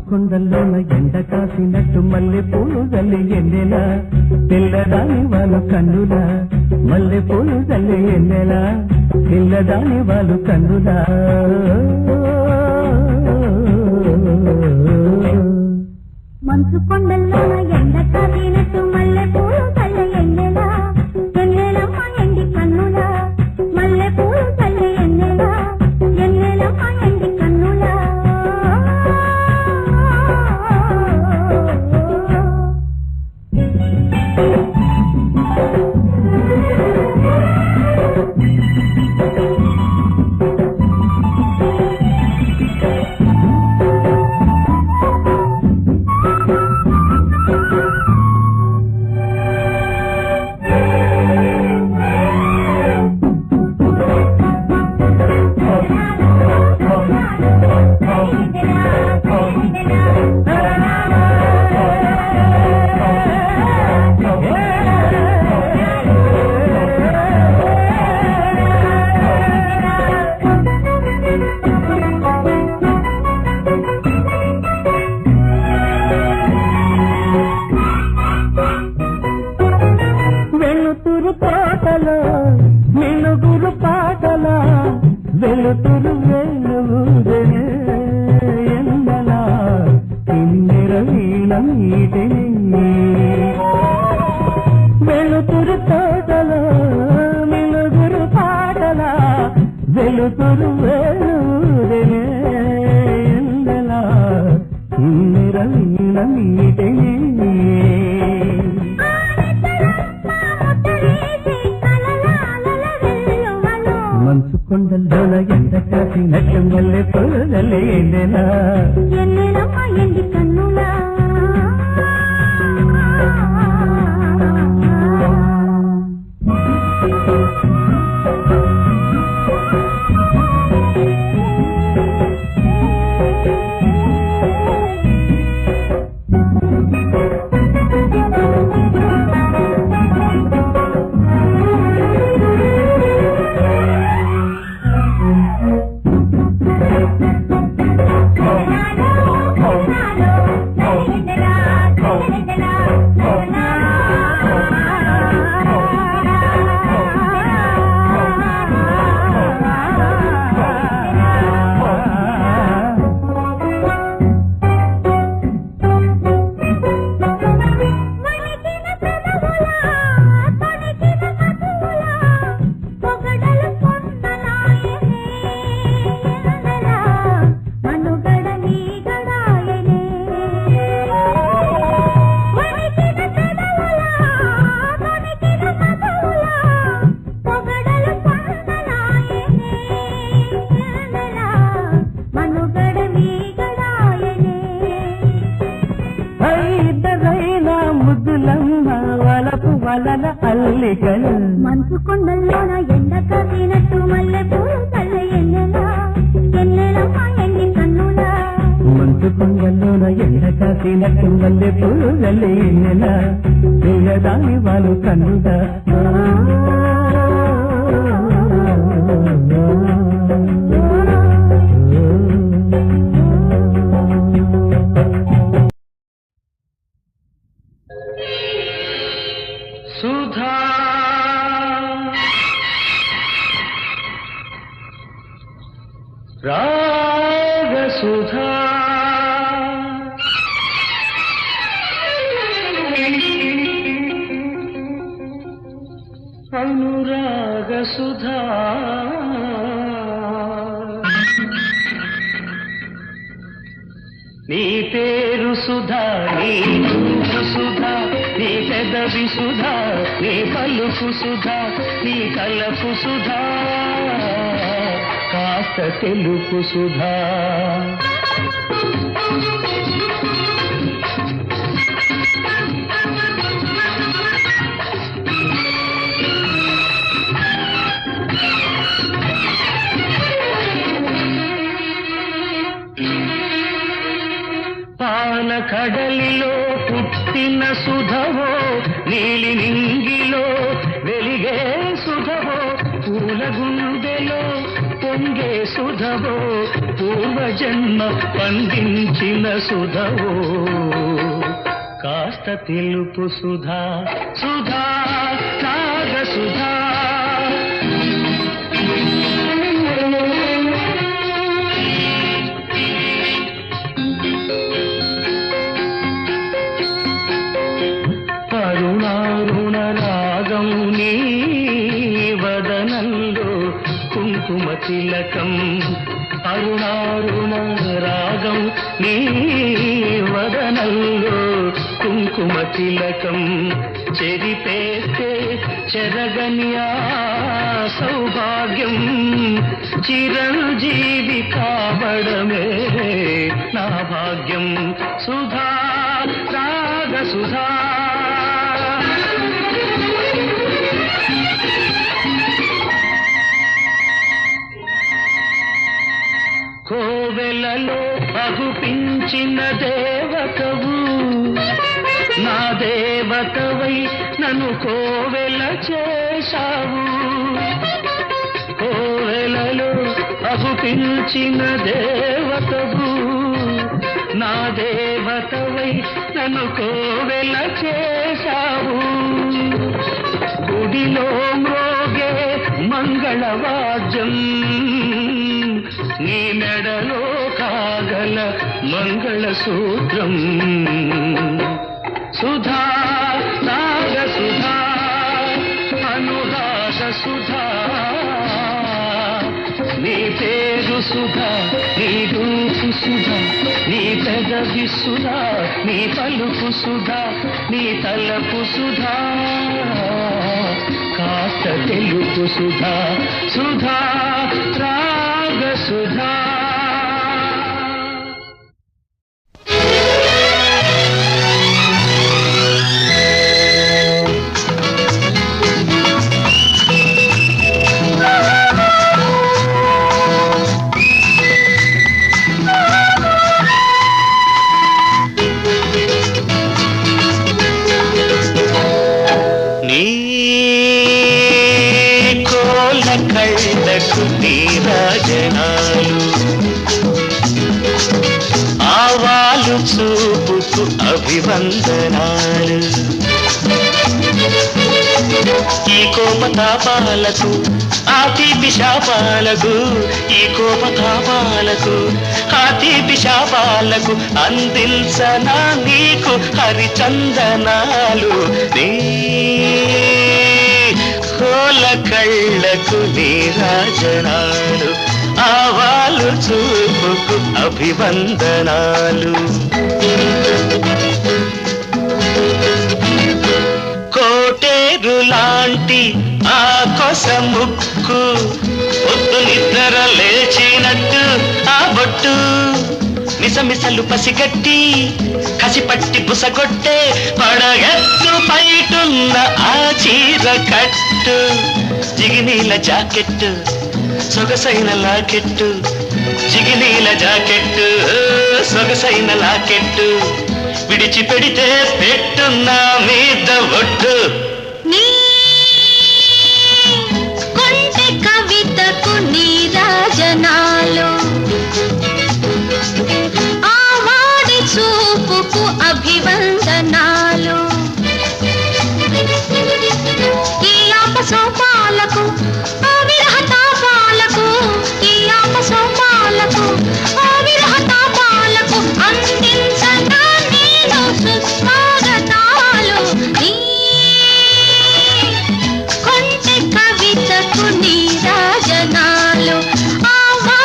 కొండల్లోన ఎండ కాసినట్టు మల్లె పూలు జల్లి ఎన్నెలా తెల్లదాని వాళ్ళు కన్నులా మల్లె పూలు జల్లి ఎన్నెలా తెల్లదాని వాళ్ళు కన్నులా మంచు కొండల్లోన ఎండ కాసినట్టు మల్లె పూలు జల్లి ఎన్నెలా ఎన్నెలమ్మ ఎండి కన్నులా మల్లె పూలు జల్లి ఎన్నెలా ఎన్నెలమ్మ ఎండి కన్నులా మినుగురు పాటల వెలుతురు వెలుగుదనే ఎండలా కిన్నెర వీణ మీటిని వెలుతురు తోటల మినుగురు పాటల వెలుతురు వెలుగుదనే ఎండలా కిన్నెర వీణ మీటిని మంచు కొండల్లోన ఎండ కాసినట్టు మల్లె పూలు జల్లి ఎన్నెలా ఎన్నెలమ్మ ఎండి కన్నులా మంచు కొండల్లోన ఎండ కాసినట్టు మల్లె పూలు జల్లి ఎన్నెలా ఎన్నెలమ్మ ఎండి కన్నులా మంచు కొండల్లోన ఎండ కాసినట్టు మల్లె పూలు జల్లి ఎన్నెలా తెల్లదాని వాళ్ళు కన్నులా సుధా రాగ సుధా అనురాగ సుధా నీ పేరు సుధా నీ రూపు సుధా నీ పెదవి సుధా నీ పలుకు సుధా నీ కలపు సుధా కాస్త తెలుపు సుధా పాల కడలిలో పుట్టిన సుధవో నీలి నింగిలో వెలిగే సుధవో పూల గుండెలో పొంగే సుధవో పూర్వజన్మ పండించిన సుధవో కాస్త తెలుపు సుధా సుధా నాగ సుధా అరుణారుణ రాగం నీ వదనంలో కుంకుమ తిలకం అరుణారుణ రాగం నీ వదనంలో కుంకుమ తిలకం చెరిపేస్తే చెరగని ఆ సౌభాగ్యం చిరంజీవి కావడమే నా భాగ్యం సుధా రాగ సుధా కోవెలలో అగుపించిన దేవతవు నా దేవతవై నన్ను కోవెల చేశావు కోవెలలో అగుపించిన దేవతవు నా దేవతవై నన్ను కోవెల చేశావు గుడిలో మ్రోగే మంగళవాద్యం నీ మెడలో కాగల మంగళసూత్రం సుధా నాగ సుధా అనురాగ సుధా నీ పేరు సుధా నీ రూపు సుధా నీ పెదవి సుధా నీ పలుకు సుధా నీ తలపు సుధా కాస్త తెలుపు సుధా సుధా రాగ సుధా ఆవాలు చూపుకు అభివందనాలు ఈ కోపతాపాలకు ఆ తీపి శాపాలకు ఈ కోపతాపాలకు ఆ తీపి శాపాలకు అందించనా నీకు హరిచందనాలు నీ కోల కళ్ళకు నీరాజనాలు ఆవాలు చూపుకు అభివందనాలు కోటేరు లాంటి ఆ కొస ముక్కు పొద్దు నిద్ర లేచినట్టు ఆ బొట్టు మిసమిసలు పసిగట్టి కసిపట్టి బుసగొట్టే పడగెత్తు పైటున్న ఆ చీర కట్టు జిగినీల జాకెట్టు సొగసైన లాకెట్టు జిగినీల జాకెట్టు సొగసైన లాకెట్టు విడిచి పెడితే పెట్టున్న మీద ఒట్టు కొంటె కవితకు నీరాజనాలు ఆవాడి చూపుకు అభివందనాలు ఈ ఆపసోపాలకు ఆ విరహ తాపాలకు ఈ ఆపసోపాలకు ఆ విరహ తాపాలకు అందించనా నేను సుస్వాగతాలు నీ కొంటె కవితకు నీరాజనాలు ఆవా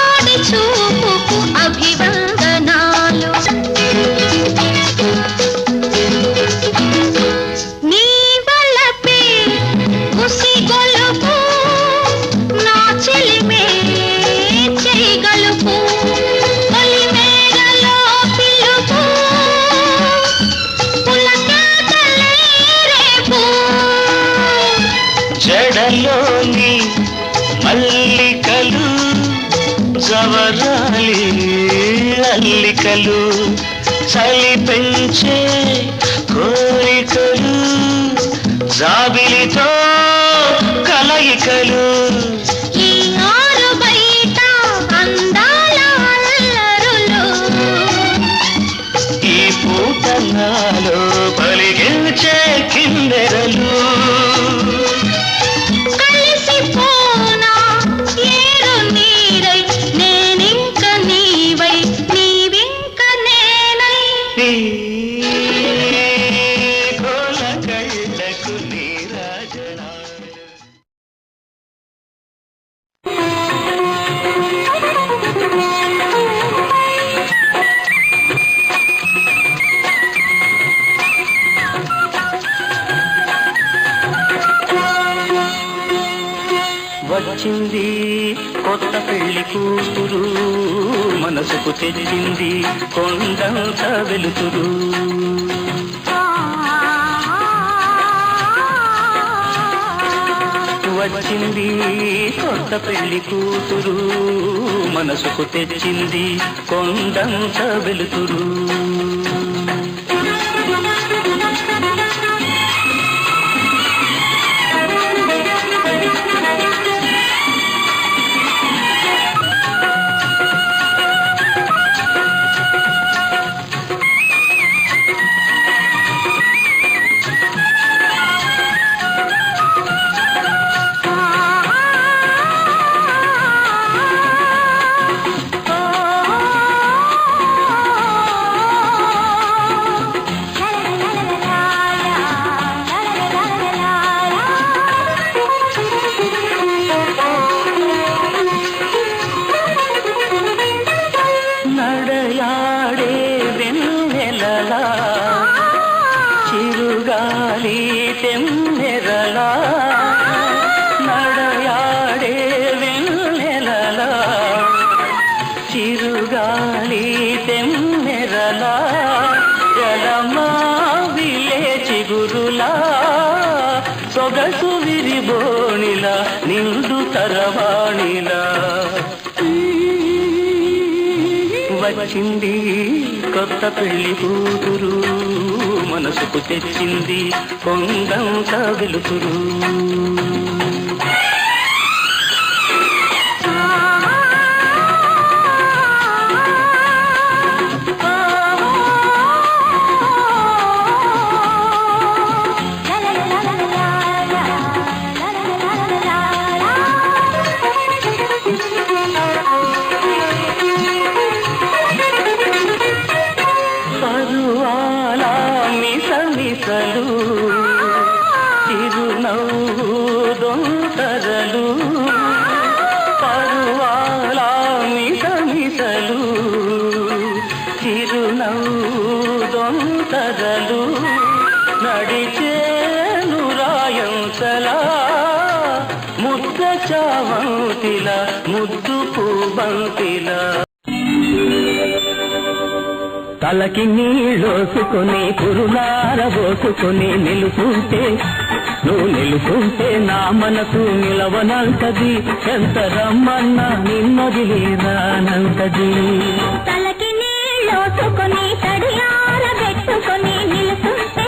పూలలోని మల్లికలు జవరాలి అల్లికలు చలి పెంచే కోరికలు జాబిలితో కలయికలు ఈ ఆరు బయట అందాల అల్లరులు ఈ పూట నాలో పలిగించే కిందెరలు కలిసిపోనా ఏరు నీరై నేనింక నీవై నీవింక నేనై కోల కళ్ళకు నీరాజనాలు వచ్చింది కొత్త పెళ్లి కూతురు మనసుకు తెచ్చింది కొండంత వెలుతురు వచ్చింది కొత్త పెళ్లి కూతురు మనసుకు తెచ్చింది కొండంత వెలుతురు చిరుగాలి తెమ్మెరలా నడయాడే వెన్నెలలా చిరుగాలి తెమ్మెరలా ఎలమా విలే చిగురులా సొగసు విరిబోణిలా నిండు తరవాణిలా వచ్చింది కొత్త పెళ్లి కూతురు మనసుకు తెచ్చింది కొండంత వెలుతురు చిరునవ్వు దొంతరలు పరువాల మిసమిసలు చిరునవ్వు దొంతరలు నడిచేను రాయంతలా ముద్ద చావంతిలా ముద్దు పూబంతిలా తలకి నీళ్ళోసుకొని కురులారబోసుకొని నిలుపుంటే నువ్వు నిలుపుంటే నా మనసు నిలవనంటది ఎంత రమ్మన్నా నిన్నదిలి రానంటది తలకి నీళ్ళోసుకొని తడియారబెట్టుకొని నిలుపుంటే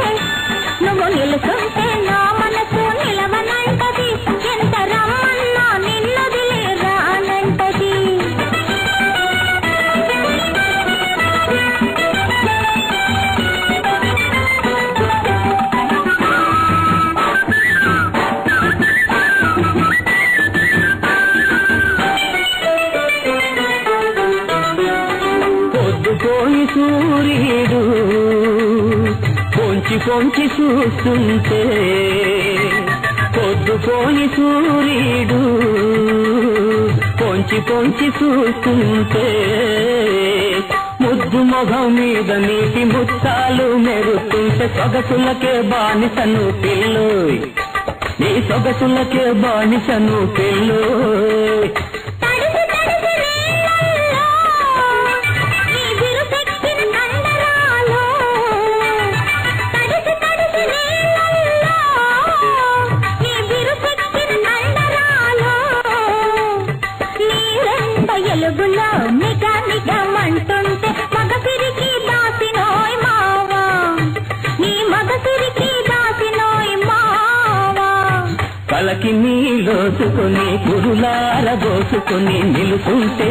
నువ్వు నిలుపుంటే నా మనసు నిలవనంటది ఎంత రమ్మన్నా నిన్నదిలి రానంటది సూర్యుడు పొంచి పొంచి చూస్తుంటే పొద్దుపోని సూర్యుడు పొంచి పొంచి చూస్తుంటే ముద్దు మొహం మీద నీటి ముత్తాలు మెరుతుంటే సొగసులకే బానిసను పిల్లోయ్ నీ సొగసులకే బానిసను పిల్లోయ్ తడిసి తడిసి నీళ్ళల్లో నీ బిరుసెక్కిన తలకి నీలోసుకొని పురులారబోసుకొని నిలుసుంటే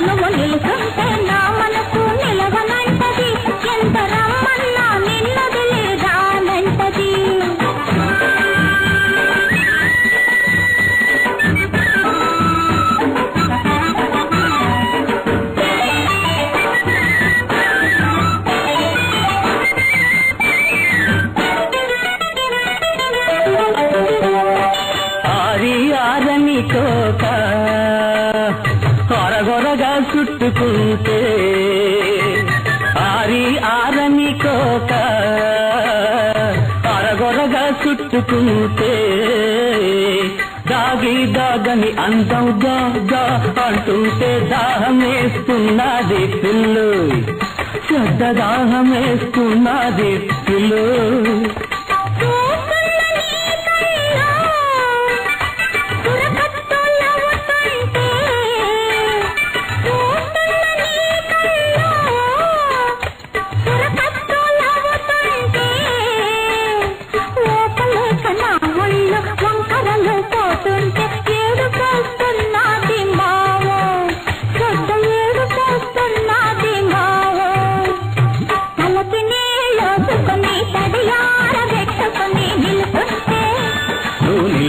నువ్వు నిలుసుంటే నా మనసు నిలవనంటది ఎంత రమ్మన్నా నిన్నదిలే రానంటది ఆరని కోక అరగొరగా చుట్టుకుంటే ఆరని కోక అరగొరగా చుట్టుకుంటే దాగని అందం గా అంటుంటే దాహమేస్తున్నది పిల్లు చెడ్డ దాహమేస్తున్నది పిల్లు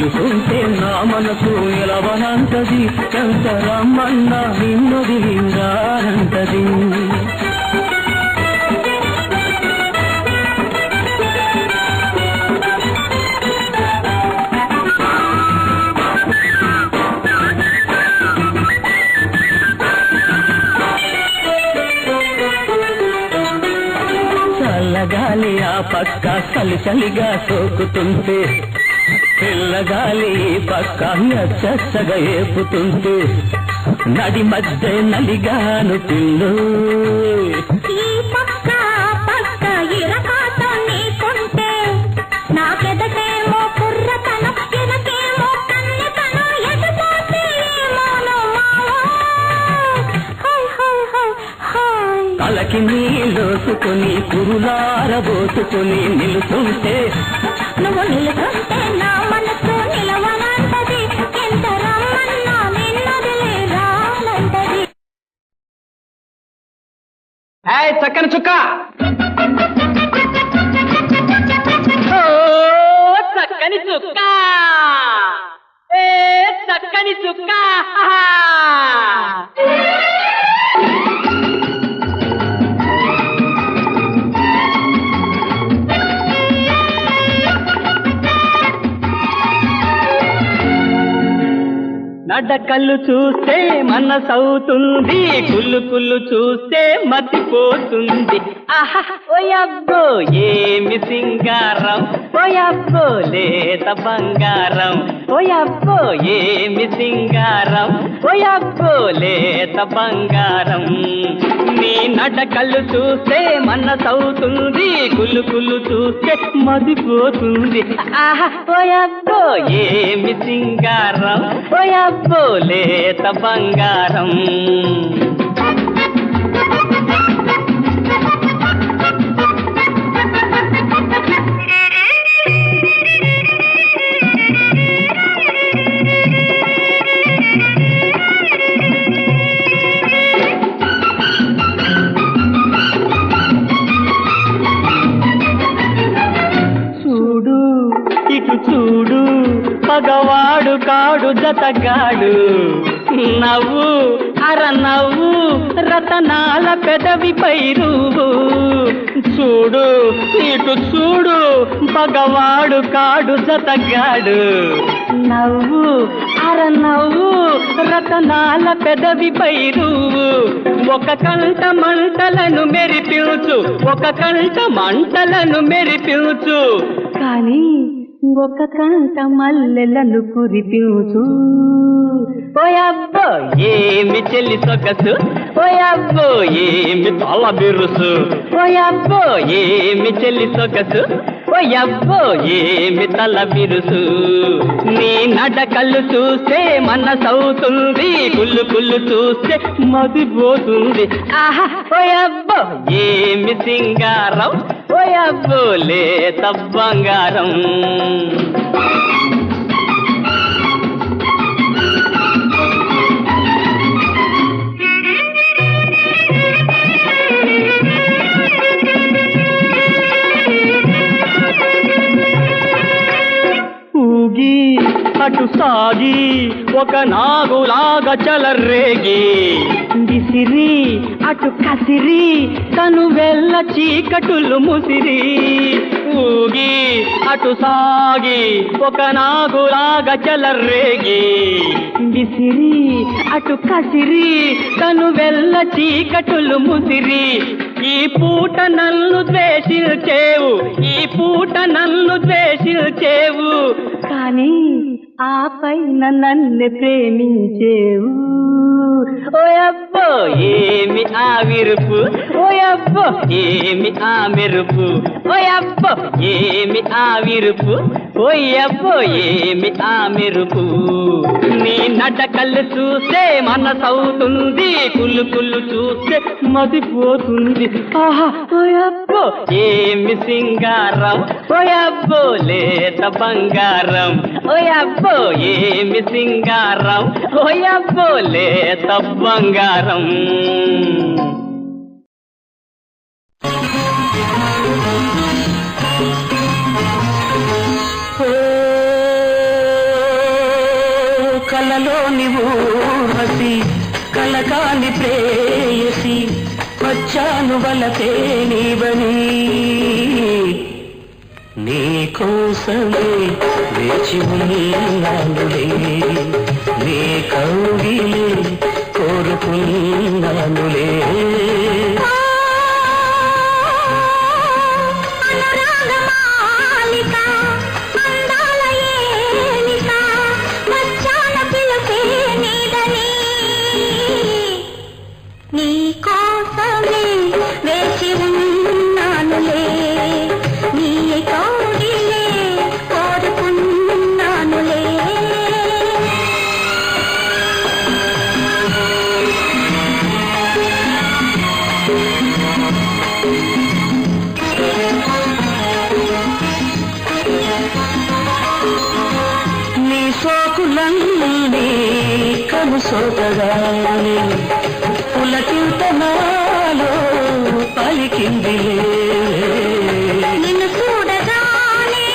నిలుసుంటే నా మనసు నిలవనంటది ఎంత రమ్మన్నా నిన్నదిలిందారంటది చల్లగాలి ఆ పక్క చలిగా సోకుతుంటే పిల్లగాలి పక్క చచ్చగా ఏపుతుంటే నడి మధ్య నలిగాను పిల్లు ఈ పక్క పక్క ఇరకాతో నీకుంటే నాకెదటేమో కుర్రతనం ఎనకేమో కన్నెతనం ఎదుపోతే ఏమోనో తలకి నీలోసుకొని పురులారబోసుకొని నిలుసుంటే నువ్వు నిలుసుంటే నా మనసు నిలవనంటది ఎంత రమ్మన్నా నిన్నదిలే రానంటది చక్కని చుక్క చక్కని చుక్క చక్కని చుక్క నడకళ్ళు చూస్తే మనసవుతుంది కుళ్ళు చూస్తే మతిపోతుంది ఆహా ఓయబ్బో ఏమి సింగారం ఓయబ్బో లేత బంగారం ఓయబ్బో ఏమి సింగారం ఓయబ్బో లేత బంగారం నీ నడకళ్ళు చూస్తే మనసవుతుంది కుళ్ళు చూస్తే మతిపోతుంది ఆహా ఓయబ్బో ఏమి సింగారం ఓయబ్బో లేత బంగారం చూడు ఇటు చూడు పగవాడు కాడు జతగాడు నవ్వు అర నవ్వు రతనాల పెదవిపై రూవు చూడు ఇటు చూడు పగవాడు కాడు జతగాడు నవ్వు అర నవ్వు రతనాల పెదవిపై రూవు ఒక కంట మంటలను మెరిపించు ఒక కంట మంటలను మెరిపించు కానీ ఒక కంట మల్లెలను కురిపించు ఓయబ్బో ఏమి చెల్లి సొగసు ఓయబ్బో ఏమి తల బిరుసు ఓయబ్బో ఏమి చెల్లి సొగసు ఓయబ్బో ఏమి తల బిరుసు నీ నడకళ్ళు చూస్తే మనసవుతుంది కుళ్ళు చూస్తే మదిపోతుంది ఆహా ఓయబ్బో ఏమి సింగారం ఓయబ్బో లేత బంగారం అటు సాగి ఒక నాగులాగా చలరేగి విసిరి అటు కసిరి తను వెళ్ళ చీకటులు ముసిరి ఊగి అటు సాగి ఒక నాగులాగా చలరేగి విసిరి అటు కసిరి తను వెళ్ళ చీకటులు ముసిరి ఈ పూట నన్ను ద్వేషించేవు ఈ పూట నన్ను ద్వేషించేవు కానీ ఆ పైన నన్ను ప్రేమించేవు ఓయబ్బో ఏమి ఆ విరుపు ఓయబ్బో ఏమి ఆ మెరుపు ఓయబ్బో ఏమి ఆ విరుపు ఓయబ్బో ఏమి ఆ మెరుపు నీ నడకలు చూస్తే మనసవుతుంది కుళ్ళు కుళ్ళు చూస్తే మదిపోతుంది ఆహా ఓయబ్బో ఏమి సింగారం ఓయబ్బో లేత బంగారం ఓయబ్బో ఏమి సింగారం ఓయబ్బో లేత బంగారం కలలోని ఊర్వశి కలకాని ప్రేయసి వచ్చాను వలపే నీవని నీ కోసమే వేచి ఉన్నానులే నీ కౌగిలే కోరుకున్నానులే సోదరాని పులకింతనాలో పలికిందిలే నిన్ను చూడగానే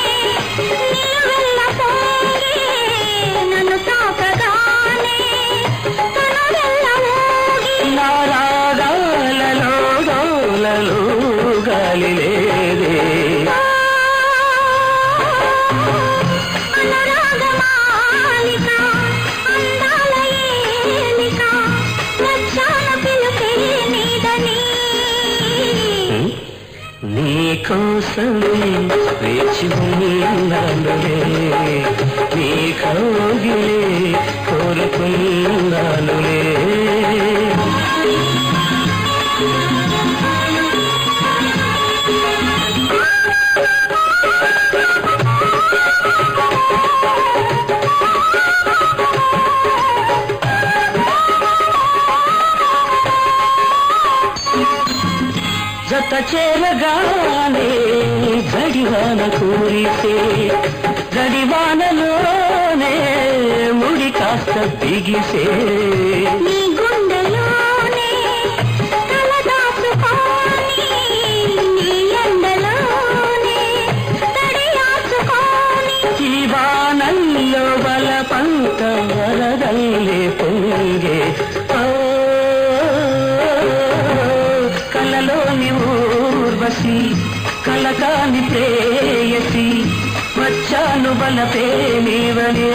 నన్ను తాకగానే నా రాగాలలో డోలలో గాలి లేదే కోసమే వేచి ఉన్నానులే నీ కౌగిలే కోరుకున్నానులే జత చేరగానే జడివాన కూరితే జడివానలోనే ముడి కాస్త బిగిసే నీ గుండెలోనే తలదాచుకొని నీ ఎండలోనే తడియాచుకొని ఈ వానల్లో బలపంత వరదల్లే పొంగే కలలోని ఊర్వశి కలకాని ప్రేయసి వచ్చాను బలపే నీవని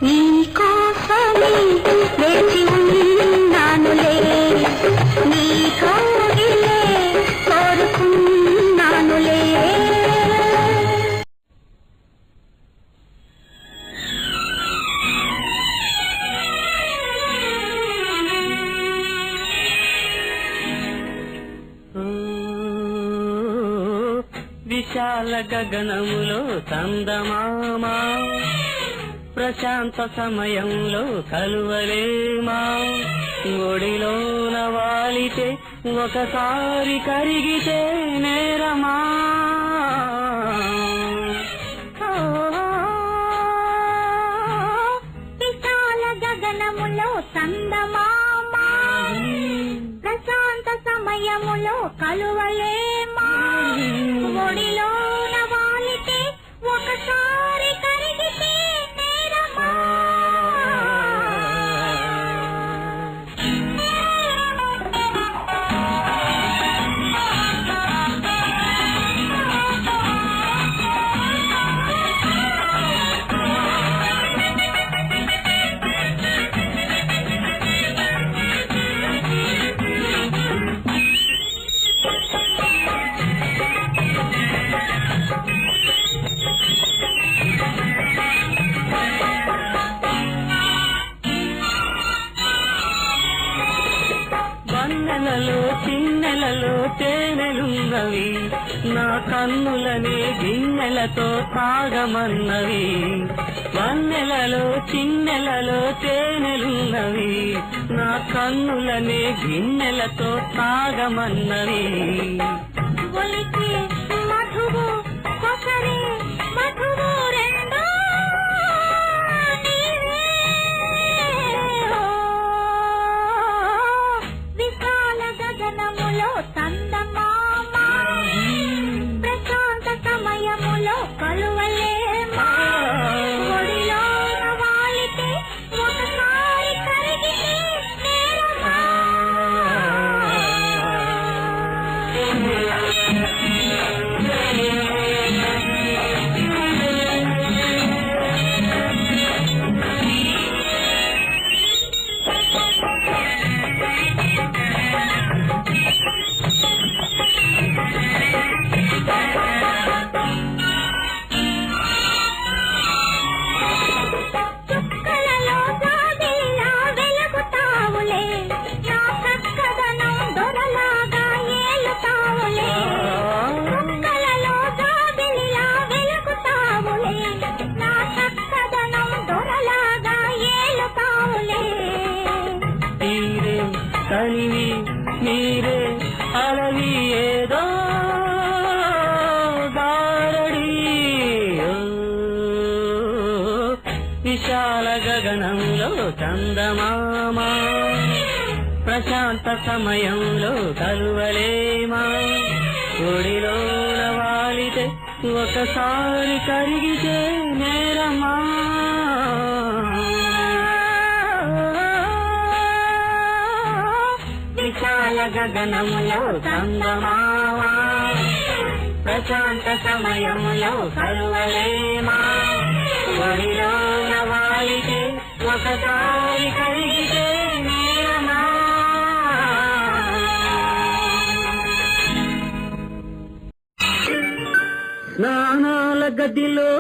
నీ కోసమే వేచి ఉన్నానులే నీ కౌగిలే కోరుకున్నానులే విశాల గగనములో చందమామ ప్రశాంత సమయంలో కలువలేమా ఒడిలోన వాలితే ఒకసారి కరిగితే నేరమా విశాల గగనములో చందమామ ప్రశాంత సమయములో కలువలేమా ఒడిలోన వాలితే ఒకసారి కన్నులనే గిన్నెలతో తాగమన్నవి వన్నెలలో చిన్నెలలో తేనెలున్నవి నా కన్నులనే గిన్నెలతో తాగమన్నవి ఒలికి మధువు కొసరి మధువు రెండో నీవే విశాల గగనములో చందమామ ప్రశాంత సమయములో కలువలేమా ఒడిలో వాలితే ఒకసారి కరిగితే నేరమా చుక్కలలో జాబిల్లా వెలుగుతావులే నా చక్కదనం దొరలాగా ఏలుతావులే చుక్కలలో జాబిల్లా వెలుగుతావులే నా చక్కదనం దొరలాగా ఏలుతావులే తీరే తనివి మీరే అలవి ఏదో దారడి విశాల గగనంలో చందమామ ప్రశాంత సమయంలో కలువలేమా ఒడిలో వాలితే ఒకసారి కరిగితే నేరమా విశాల గగనములో చందమామ ప్రశాంత సమయములో కలువలేమా ఒడిలో వాలితే ఒకసారి కరిగితే నేరమా స్నానాల గదిలో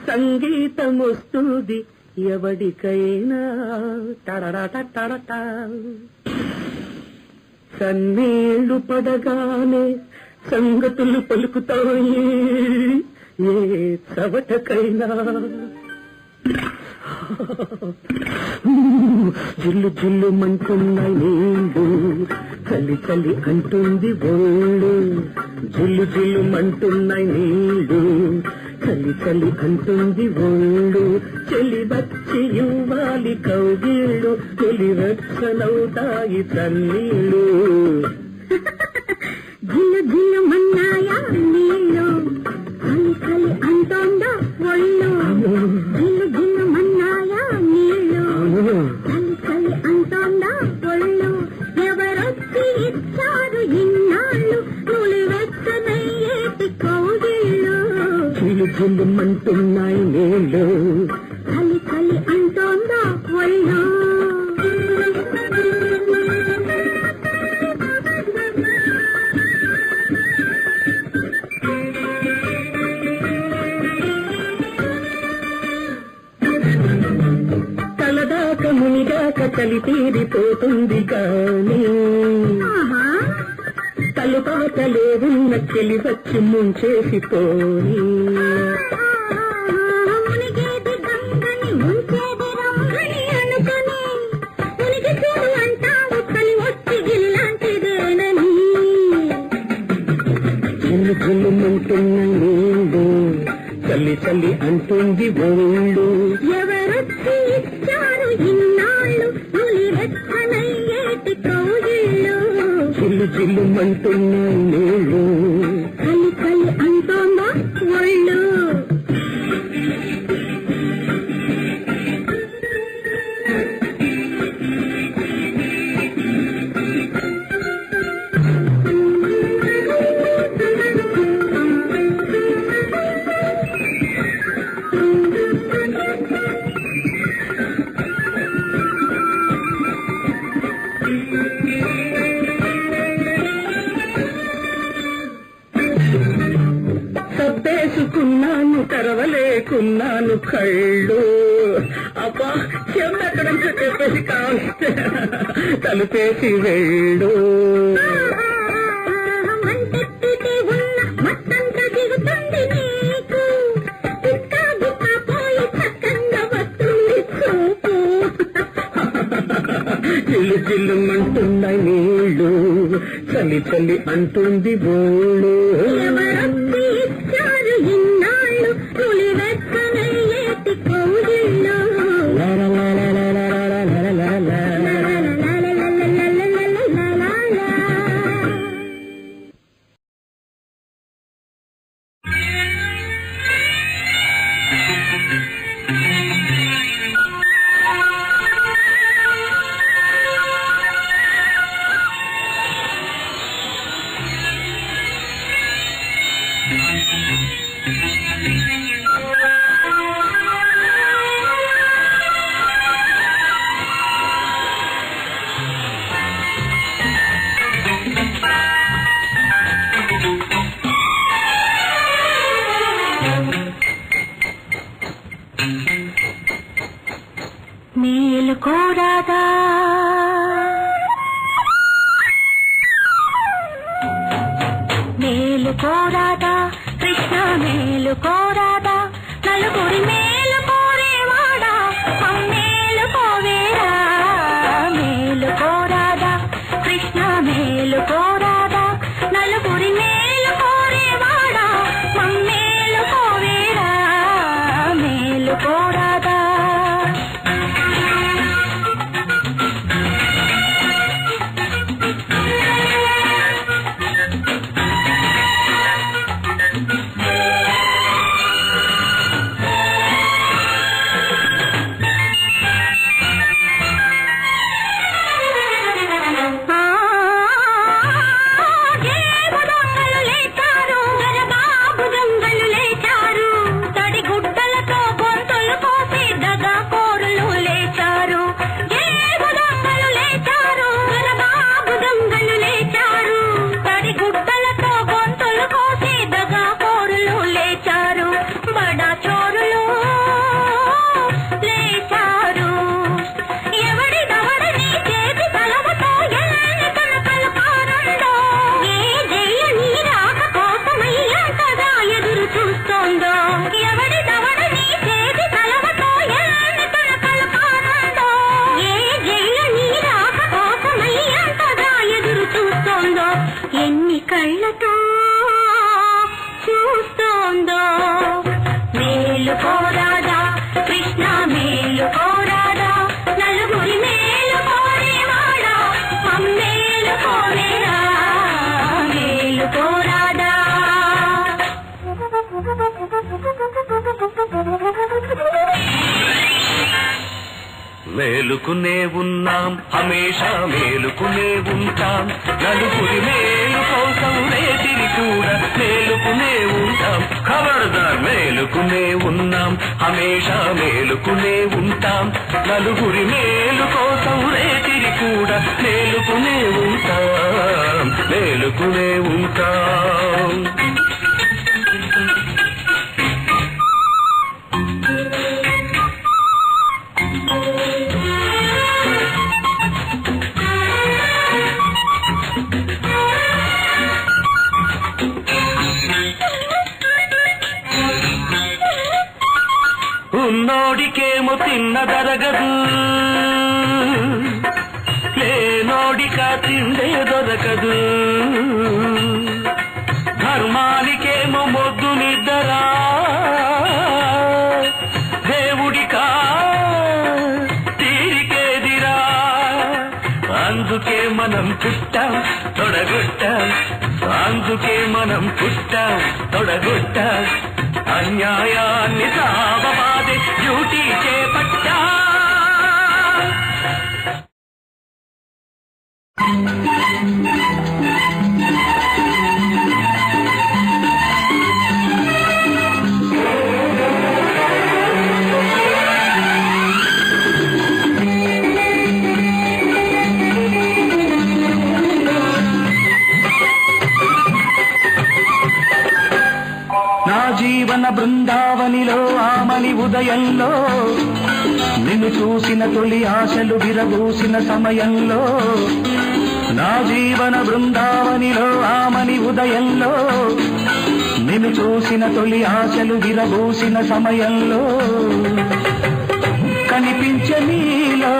సంగీతం వస్తుంది ఎవడికైనా టడట సన్నీళ్లు పడగానే సంగతులు పలుకుతాయి ఏ చవటకైనా జిల్లు జిల్లు మంటున్నాయి నీళ్ళు చలి చలి అంటుంది ఒళ్ళు జిల్లు జిల్లు మంటున్నాయి నీళ్ళు చలి చలి అంటుంది ఒళ్ళు చెలి వచ్చి ఇవ్వాలి కౌగిళ్ళు తొలి రక్షణవుతాయి తన్నీళ్ళు జిల్లు జిల్లు మన్నాయా నీళ్ళు కలి కలి అంటోందా ఒళ్ళు జిల్లు జిల్లు మన్నాయా నీళ్ళు కలి కలి అంటోందా ఒళ్ళు ఎవరొచ్చి ఇచ్చారు ఇన్నాళ్ళు నులివెచ్చనయ్యేటి కౌగిళ్ళు జిల్లు జిల్లు మంటున్నాయి నీళ్ళు కలి కలి అంటోందా ఒళ్ళు తలదాక మునిగాక చలి తీరిపోతుంది కానీ తలుపాటలే ఉన్న చెలి వచ్చి ముంచేసిపోయి మునిగేది గంగని ముంచేది రంగని అనుకొని మునిగి చూడు అంటావు కలి వచ్చి గిల్లాంటిదేనని జిల్లు జిల్లు మంటున్న నీళ్ళు చల్లి చల్లి అంటుంది ఒళ్ళు ఎవరొచ్చి ఇచ్చారు ఇన్నాళ్ళు నులి వెచ్చనయ్యేటి కౌగిళ్ళు జిల్లు జిల్లు మంటున్న నీళ్ళు కలి కలి అంటోందా ఒళ్ళు తప్పేసుకున్నాను తెరవలేకున్నాను కళ్ళు అబ్బా చెమ్మెక్కడ చెప్పేసి కావస్తే తలుపేసి వెళ్ళు మంటెత్తితే ఉన్న మట్టంత దిగ జిల్లుమంటున్న నీళ్ళు చలి చలి అంటుంది బోళ్ళు ఎవరొచ్చి ఇచ్చారు ఇన్నాళ్ళు నులివెచ్చనయ్యేటి కౌగిళ్ళు మేలుకోరాదా మేలుకోరాదా కృష్ణ మేలుకోరాదా నలుగురి మేలు కోరేవాడా మమ్మేలుకోవేరా మేలుకోరాదా కృష్ణ మేలుకోరాదా నలుగురి మేలు కోరేవాడా మమ్మేలుకోవేరా మేలుకోరాదా ఎన్ని కళ్ళతో చూస్తోందో మేలుకోరాదా కృష్ణ మేలుకోరాదా నలుగురి మేలు కోరేవాడా మమ్మేలు కోరేరా మేలుకోరాదా మేలుకునే ఉన్నాం హమేషా మేలుకునే ఉంటాం నలుగురి మేలు కోసం రేతిరి కూడా మేలుకునే ఉంటాం ఖబర్దార్ మేలుకునే ఉన్నాం హమేషా మేలుకునే ఉంటాం నలుగురి మేలు కోసం రేతిరి కూడా మేలుకునే ఉంటాం మేలుకునే ఉంటాం ఉన్నోడికేమో తిన్నదరగదు లేనోడిక తిండే దొరకదు ధర్మానికేమో మొద్దు నిద్దరా దేవుడికా తీరికేదిరా అందుకే మనం పుట్టాం తొడగొట్టాం అందుకే మనం పుట్టాం తొడగొట్టాం అన్యాయాన్ని సావబాదే డ్యూటీ చేపట్టా జీవన బృందావనిలో ఆమని ఉదయంలో నిన్ను చూసిన తొలి ఆశలు విరబూసిన సమయంలో నా జీవన బృందావనిలో ఆమని ఉదయంలో నిన్ను చూసిన తొలి ఆశలు విరబూసిన సమయంలో కనిపించే నీలో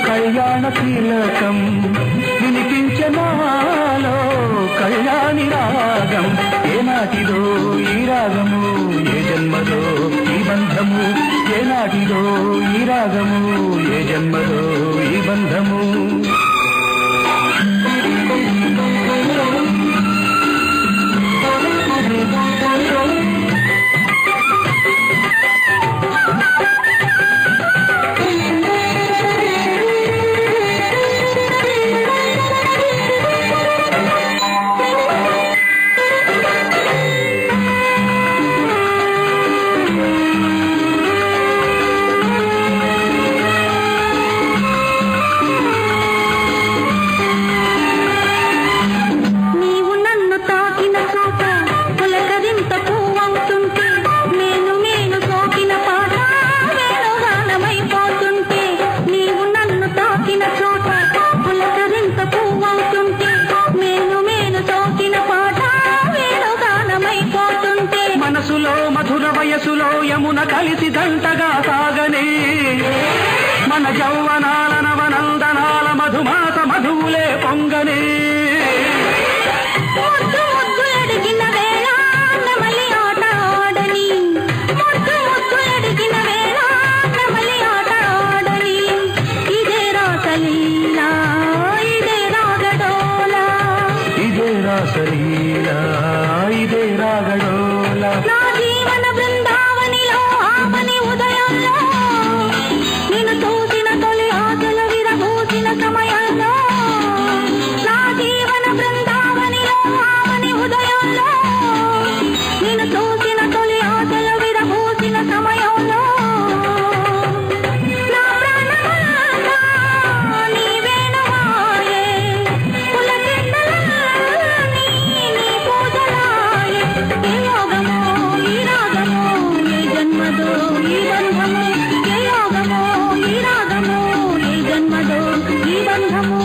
కళ్యాణ తిలకం వినిపించనాలో కళ్యాణి రాగం. ఏనాటిదో ఈ రాగము, ఏ జన్మదో ఈ బంధము. ఏనాటిదో ఈ రాగము, ఏ జన్మదో ఈ బంధము. మనసులో మధుర వయసులో యమున కలిసి దంటగా సాగనే మన యౌవనాల నవనందనాల మధుమాస మధువులే పొంగనే. ఇదే రాసలీలా ఇదే రాగడోల. నా జీవన బృందావనిలో ఆమని ఉదయంలో నేను చూసిన తొలి ఆశల విరబూసిన సమయంలో. నా జీవన బృందావనిలో ఆమని ఉదయంలో నేను చూసిన తొలి ఆశల విరబూసిన సమయంలో. నా ప్రాణమంతా నీవేనమాయే, పులకింతలన్నీ నీ పూజలాయే. ఏ యోగమో ఈ రాగమో, ఏ జన్మదో ఈ బంధము. ఏ యోగమో ఈ రాగమో, ఏ జన్మదో ఈ బంధము.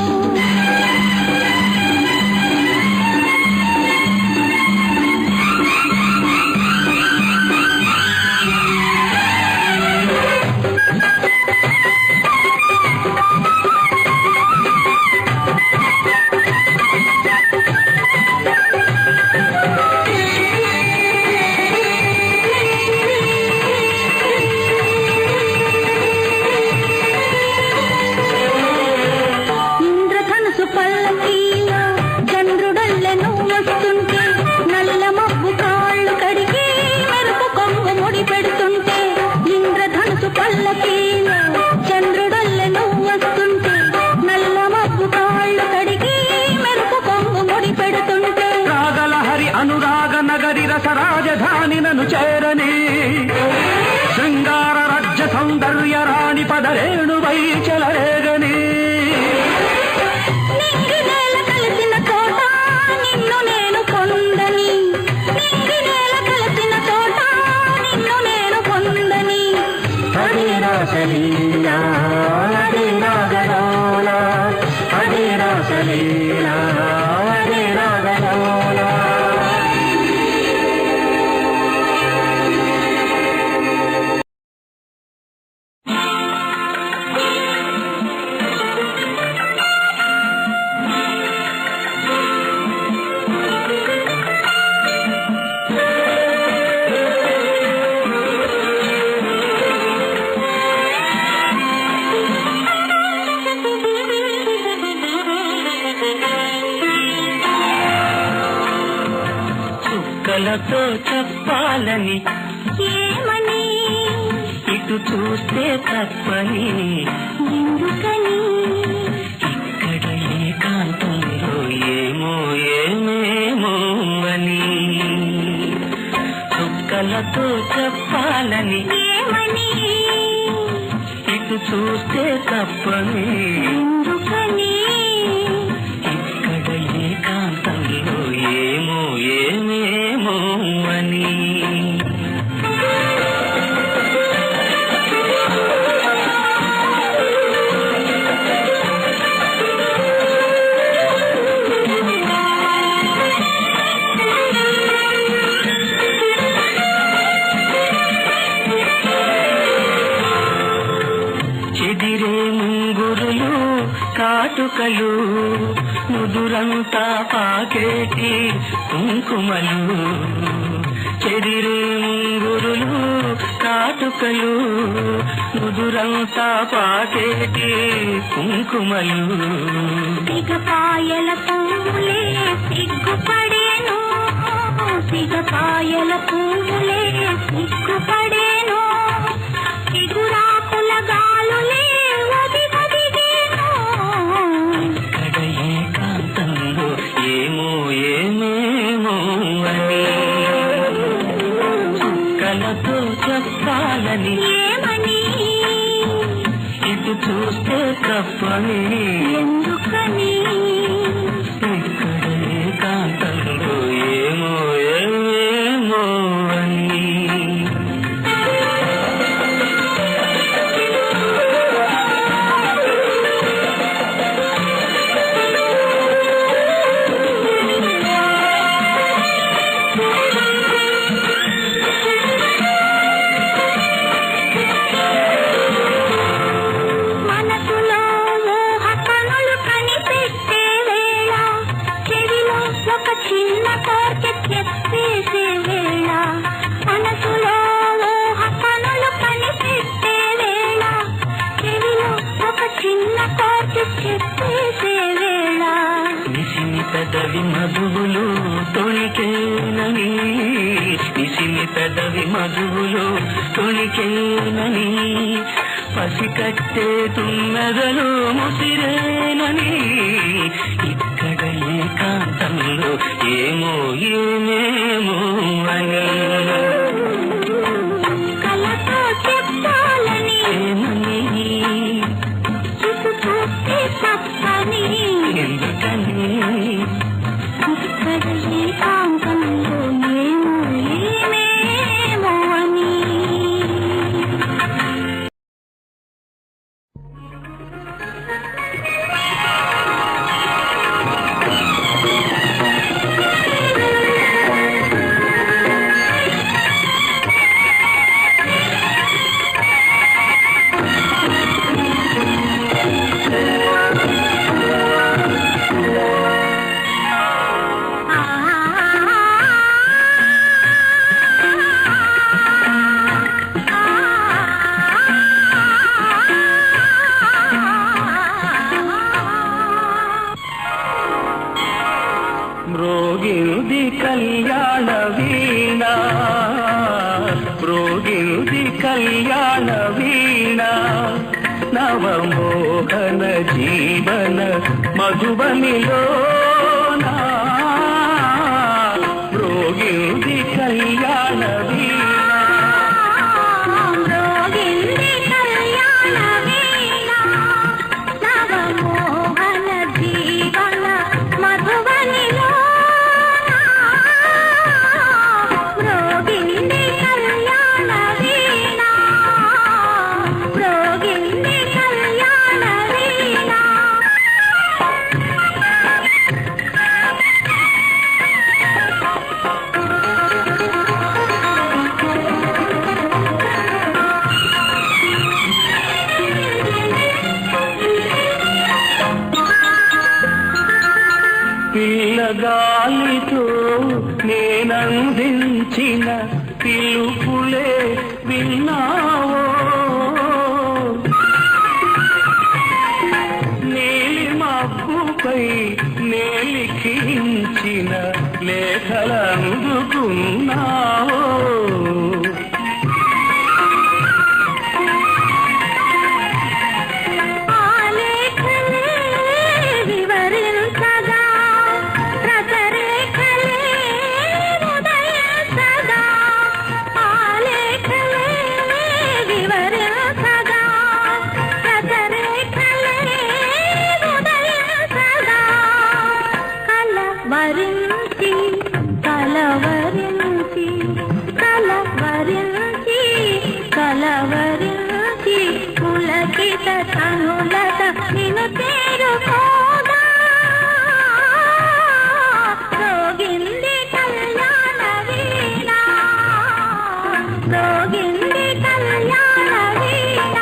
ఇంద్రధనుసు పల్లకీలో చంద్రుడల్లె నువ్వు వస్తుంటే, నల్ల మబ్బు కాళ్ళు కడిగి మెరుపు కొంగు ముడి పెడుతుంటే. ఇంద్రధనుసు పల్లకీలో చంద్రుడల్లె నువ్వు వస్తుంటే, నల్ల మబ్బు కాళ్ళు కడిగి మెరుపు కొంగు ముడి పెడుతుంటే. రాగలహరి అనురాగ నగరి రస రాజధాని నన్ను చేరని శృంగార రాజ్య సౌందర్య రాణి పదరేణువై చెలరేగని. నింగి నేల కలిసిన చోట నిన్ను నేను పొందని. నింగి నేల కలిసిన చోట నిన్ను నేను పొందని. అదే రాసలీలా అదే రాగడోల. అదే రాసలీలా అదే రాగడోల. చుక్కలతో చెప్పాలని ఏమని ఇటు చూస్తే తప్పని, ఎందుకని ఇక్కడ ఏకాంతంలో ఏమో ఏమేమో అని. చుక్కలతో చెప్పాలని ఏమని ఇటు చూస్తే తప్పని, ఎందుకని ఇక్కడ ఏకాంతంలో ఏమో ఏమేమో అని. చెదిరే ముంగురులు కాటుకలు ముదురంతా పాకేటి కుంకుమలు చెదిరే ముంగురులు కాటుకలు ముదురంతా పాకేటి కుంకుమలు సిగపాయల పువ్వులే సిగ్గుపడేను సిగపాయల పువ్వులే సిగ్గుపడేను సిగురాకుల గాలులే ఒదిగొదిగేను ఇక్కడ ఏకాంతంలో ఏమో ఏమేమో అని కలతో చెప్పాలని ఏమని ఇటు చూస్తే తప్పని ఎందుకని ఇక్కడ ఏకాంతంలో ఏమో ఏమేమో అని మనసులో ఊహ కనులు కనిపెట్టే వేళ చెవిలో ఒక చిన్న కోరిక చెప్పేసే వేళ మనసులో ఊహ కనులు కనిపెట్టే వేళ చెవిలో ఒక చిన్న కోరిక చెప్పేసే వేళ నిసిమి పెదవి మధువులు తొణికేనని నిసిమి పెదవి మధువులు తొణికేనని పసికట్టే తుమ్మెదలు ముసిరేనని ఇక్కడ ఏకాంతంలో ఏమో ఏమేమో అని కలతో చెప్పాలని ఏమని చూపు చూస్తే తప్పని ఎందుకని ఇక్కడ ఏకాంతంలో ఏమో ఏమేమో అని మ్రోగినుది కళ్యాణ వీణ మ్రోగినుది కళ్యాణ వీణ నవమోహన జీవన మధుబనిలో మ్రోగినుది కళ్యాణ వీణ మ్రోగింది కళ్యాణ వీణ నవమోహన జీవన మధువనిలో మ్రోగింది కళ్యాణ వీణ మ్రోగింది కళ్యాణ వీణ పిల్లగాలితో నేనందించిన పిలుపులే విన్నావో నీలి మబ్బుపై నేలిఖించిన లేఖలందుకున్నావో ఆలేఖలే వివరించగా రసరేఖలే ఉదయించగా ఆలేఖలే వివరించగా రసరేఖలే ఉదయించగా కలవరించి కలవరించి కలవరించి కలవరించి పులకిత తనులత నిన్ను చేరుకోగా రోగింది కళ్యాణ వీణ రోగింది కళ్యాణ వీణ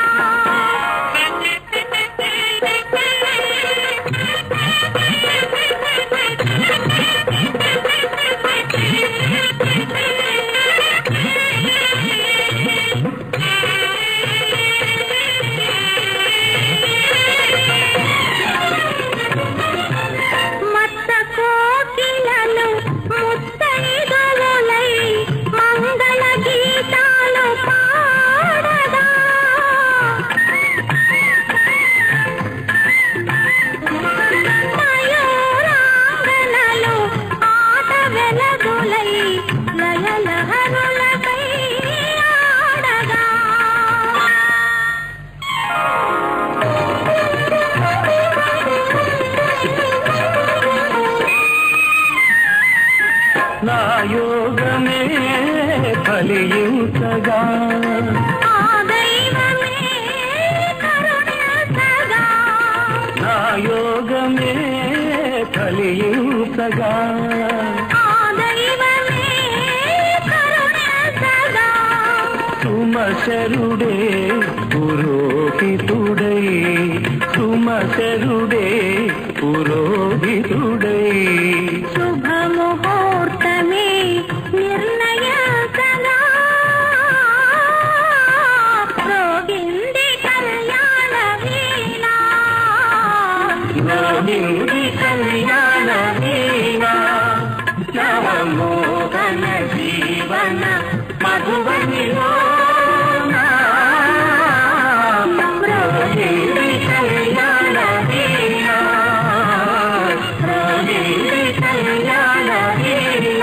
కలియుగగా ఆ దైవమే కరుణించగా నా యోగమే కలియుగగా ఆ దైవమే కరుణించగా సుమశరుడే పురోహితుడై సుమశరుడే పురోహితుడై శుభముహూర్తమే నిర్ణయించగా రోగింది కళ్యాణ వీణ రోహిణి కళ్యాణ వీణ నవమోహన జీవన మధువనిలో రోహిణి కళ్యాణ వీణ రోహిణి కళ్యాణ వీణ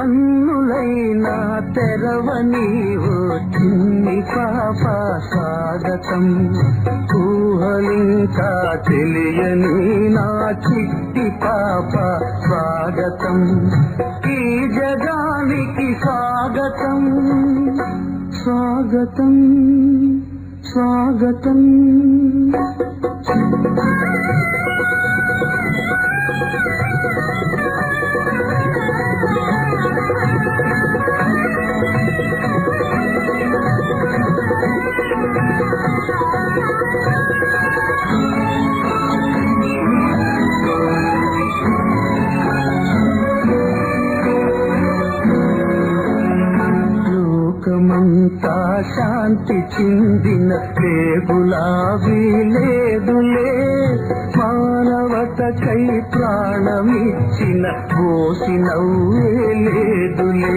కన్నులైనా తెరవని ఓ చిన్ని పాప స్వాగతం ఊహలింకా తెలియని నా చిట్టి పాప స్వాగతం ఈ జగానికి స్వాగతం స్వాగతం స్వాగతం లోకమంతా శాంతి చిందిన గులాబీ లేదులే మానవతకై ప్రాణమిచ్చిన కోసి నవ్వే లేదులే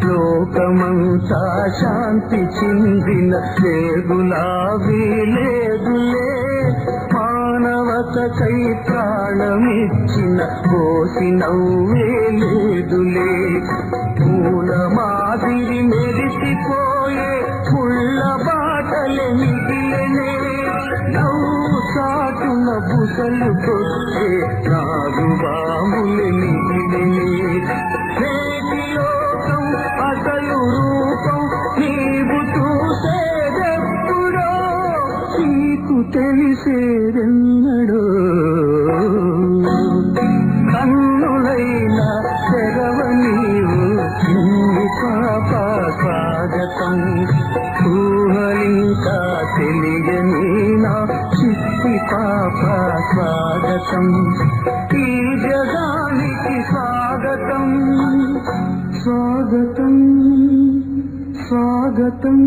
లోకమంతా శాంతి చిందిన గులాబీ లేదులే మానవతకై ప్రాణమిచ్చిన కోసి నవ్వే లేదులే పూల మాదిరి మెరిసిపోయే పుల్ల బాటలే మిగిలనే నవ్వు చాటున బుసలు కొట్టే నాగుబాములే మిగిలనే నేటి లోకం అసలు రూపం నీవు చూసేదెప్పుడో నీకు తెలిసేదెన్నడో కన్నులైనా తెరవనీవు చిన్ని పాప స్వాగతం ఊహలింకా తెలియని నా చిట్టి పాప స్వాగతం ఈ జగానికి స్వాగతం స్వాగతం స్వాగతం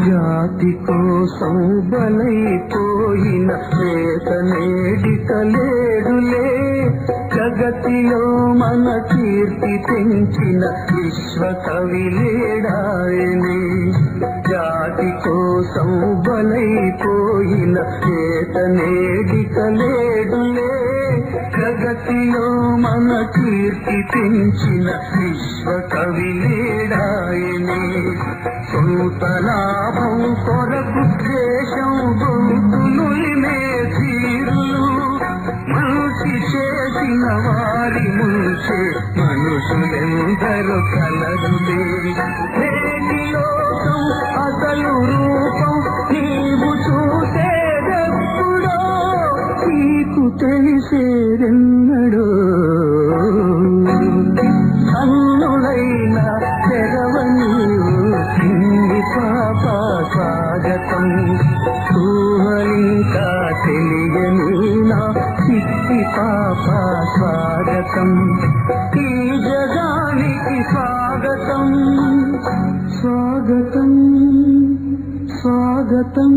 జాతి కోసం బలైపోయిన నేత నేడిక లేడులే జగతిలో మన కీర్తి పెంచిన విశ్వకవి లేడాయనే జాతి కోసం బలైపోయిన నేత నేడిక లేడులే జగతిలో మన కీర్తి పెంచిన విశ్వకవి లేడాయనే సొంత లాభం కొరకు ద్వేషం గొంతులుమే తీరులు మనిషి చేసిన వారి ముంచే మనుషులెందరూ కలరులే నేటి లోకం అసలు రూపం నీవు చూసేదెప్పుడో నీకు తెలిసేదెన్నడో కన్నుల పసి పాప స్వాగతం, ఈ జగానికి స్వాగతం, స్వాగతం, స్వాగతం.